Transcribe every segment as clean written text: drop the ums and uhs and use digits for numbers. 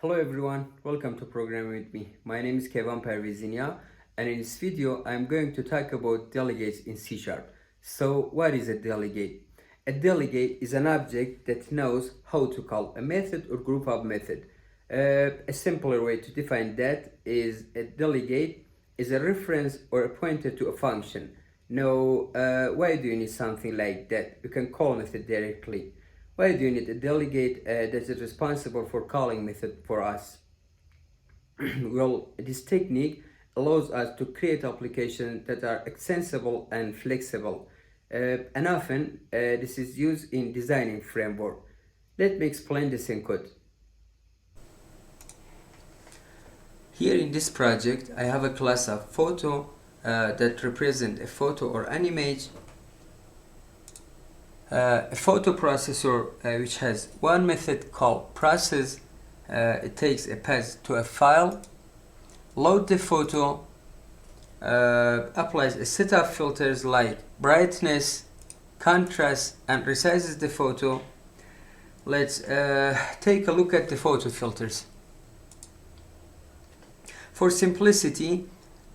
Hello everyone, welcome to Programming with me. My name is Kevan Pervizinia, and in this video I'm going to talk about delegates in C#. So what is a delegate? A delegate is an object that knows how to call a method or group of method. A simpler way to define that is a delegate is a reference or a pointer to a function. Now, why do you need something like that? You can call a method directly. Why do you need a delegate that is responsible for calling method for us? Well, this technique allows us to create applications that are extensible and flexible. And often this is used in designing framework. Let me explain this in code. Here in this project, I have a class of photo that represent a photo or an image. A photo processor which has one method called process. It takes a path to a file, load the photo, applies a set of filters like brightness, contrast, and resizes the photo. Let's take a look at the photo filters. For simplicity,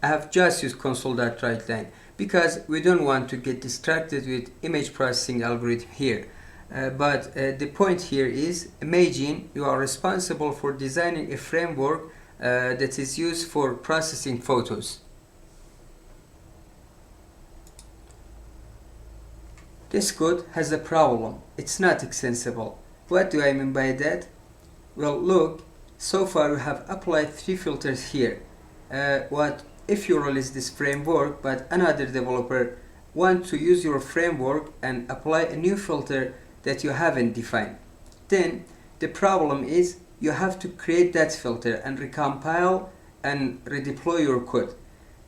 I have just used console.writeline because we don't want to get distracted with image processing algorithm here. But the point here is, imagine you are responsible for designing a framework that is used for processing photos. This code has a problem. It's not extensible. What do I mean by that? Well, look, so far we have applied 3 filters here. What if you release this framework but another developer wants to use your framework and apply a new filter that you haven't defined? Then the problem is you have to create that filter and recompile and redeploy your code.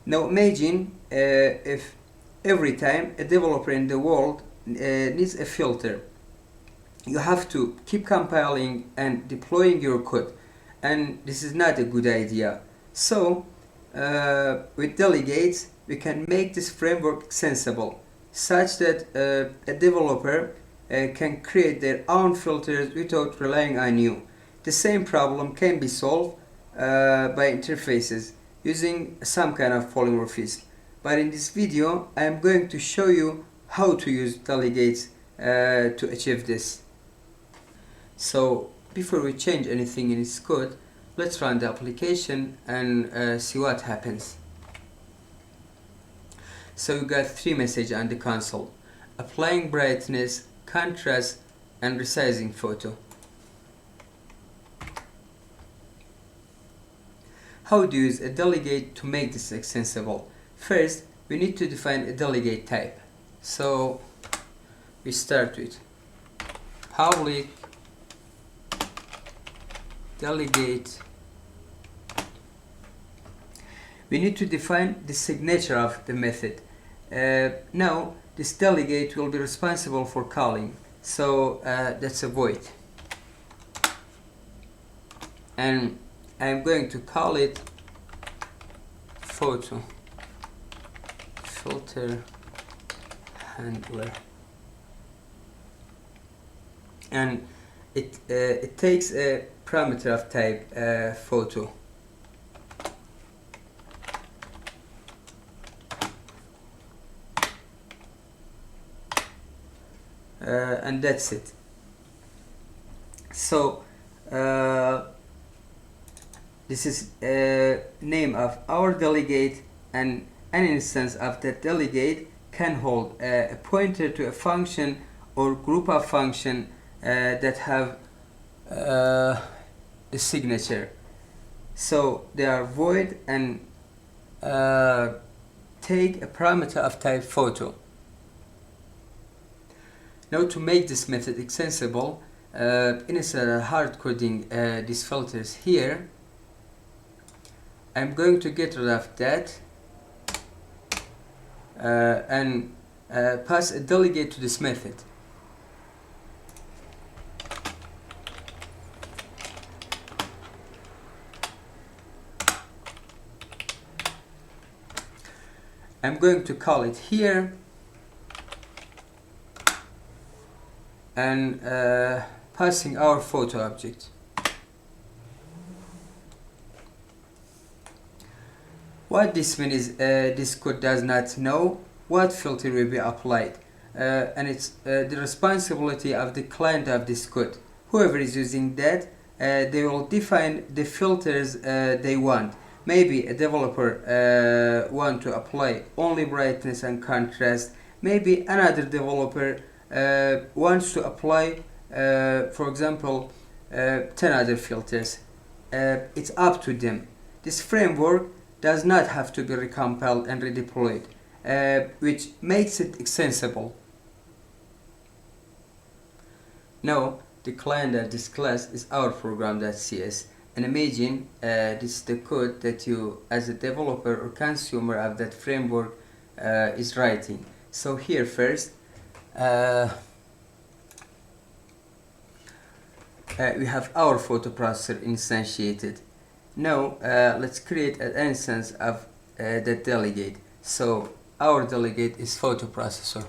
Now imagine if every time a developer in the world needs a filter, you have to keep compiling and deploying your code, and this is not a good idea. So with delegates we can make this framework extensible such that a developer can create their own filters without relying on you. The same problem can be solved by interfaces using some kind of polymorphism. But in this video I am going to show you how to use delegates to achieve this. So before we change anything in its code, let's run the application and see what happens. So you got 3 messages on the console: applying brightness, contrast, and resizing photo. How to use a delegate to make this extensible? First, we need to define a delegate type. So we start with public delegate. We need to define the signature of the method. Now this delegate will be responsible for calling, so that's a void, and I'm going to call it photo filter handler, and it takes a parameter of type photo. And that's it. So this is a name of our delegate, and an instance of that delegate can hold a pointer to a function or group of function that have the signature. So they are void and take a parameter of type photo. Now to make this method extensible, instead of hard coding these filters here, I'm going to get rid of that and pass a delegate to this method. I'm going to call it here and passing our photo object. What this means is this code does not know what filter will be applied, and it's the responsibility of the client of this code. Whoever is using that, they will define the filters they want. Maybe a developer want to apply only brightness and contrast. Maybe another developer wants to apply, for example, 10 other filters. It's up to them. This framework does not have to be recompiled and redeployed, which makes it extensible. Now, the client of this class is our program.cs, and imagine this is the code that you, as a developer or consumer of that framework, is writing. So here first, we have our photo processor instantiated. Now let's create an instance of the delegate. So our delegate is photo processor.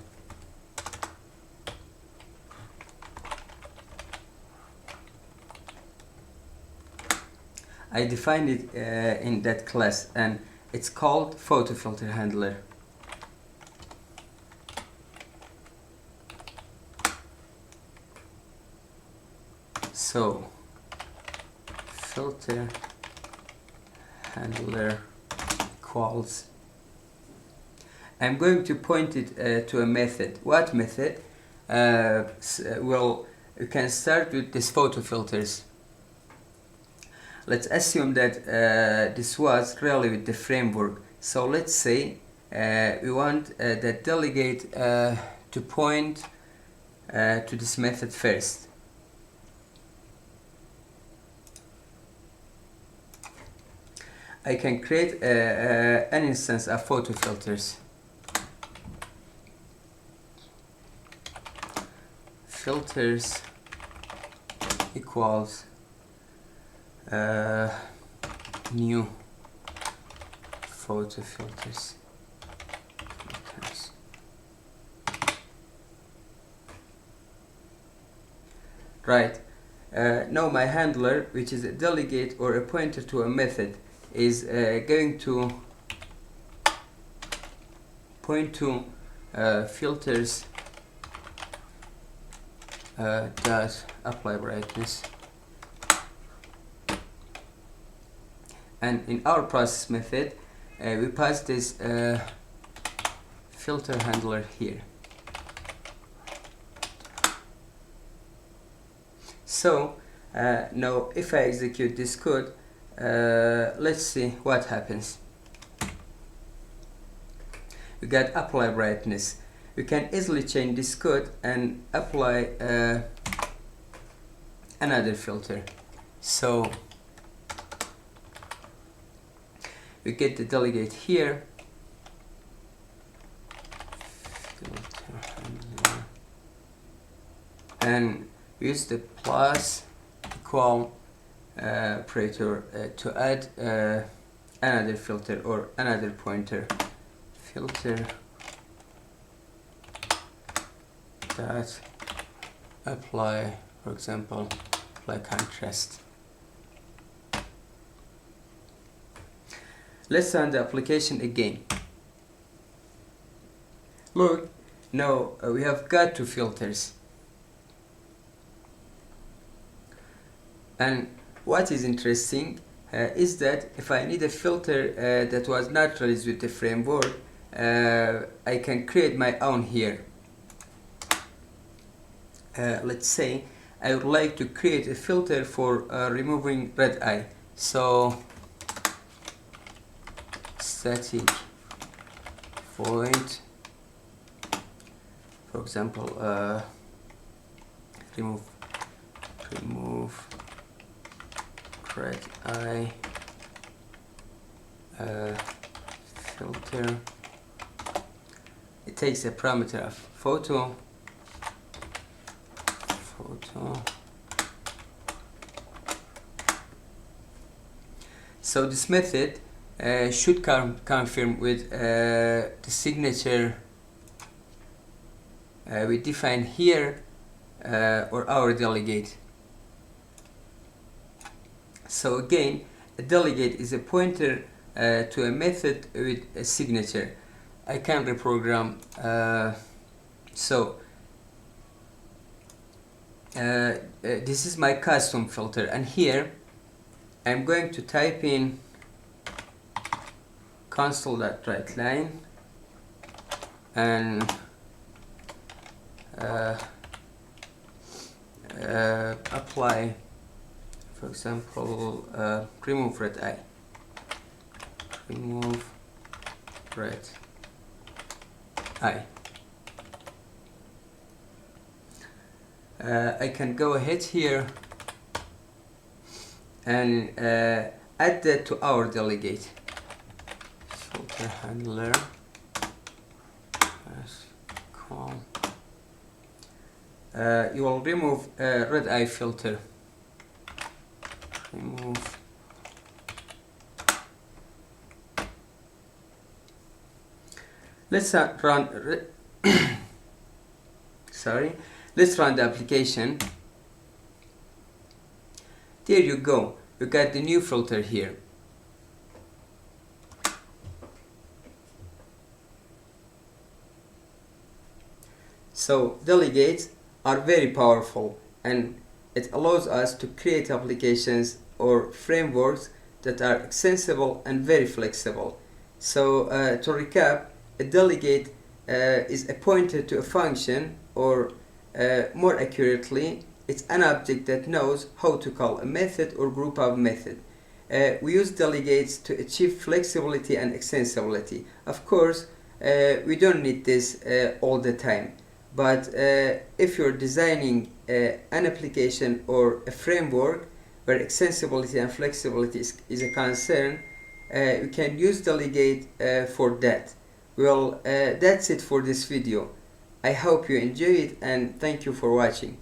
I defined it in that class, and it's called photo filter handler. So filter handler equals, I'm going to point it to a method. What method? Well, you can start with these photo filters. Let's assume that this was really with the framework. So let's say we want that delegate to point to this method first. I can create an instance of photo filters. Filters equals new photo filters. Right. Now my handler, which is a delegate or a pointer to a method, is going to point to filters dot apply brightness, and in our process method we pass this filter handler here. So now if I execute this code, let's see what happens. We got apply brightness. We can easily change this code and apply another filter. So we get the delegate here, and we use the plus equal operator to add another filter or another pointer. Filter that apply, for example, apply contrast. Let's run the application again. Look, now we have got two filters. And what is interesting is that if I need a filter that was not released with the framework, I can create my own here. Let's say I would like to create a filter for removing red eye. So static void, for example, remove red eye filter. It takes a parameter of photo. So this method should confirm with the signature we define here or our delegate. So again, a delegate is a pointer to a method with a signature. I can reprogram. This is my custom filter, and here I'm going to type in console.writeLine and apply, for example, remove red eye. Remove red eye. I can go ahead here and add that to our delegate. Filter handler as call. You will remove red eye filter. Remove. Let's run. Sorry. Let's run the application. There you go. You got the new filter here. So delegates are very powerful, and it allows us to create applications or frameworks that are extensible and very flexible. So to recap, a delegate is a pointer to a function, or more accurately, it's an object that knows how to call a method or group of methods. We use delegates to achieve flexibility and extensibility. Of course, we don't need this all the time, but if you're designing an application or a framework where extensibility and flexibility is a concern, you can use delegate for that. Well, that's it for this video. I hope you enjoy it, and thank you for watching.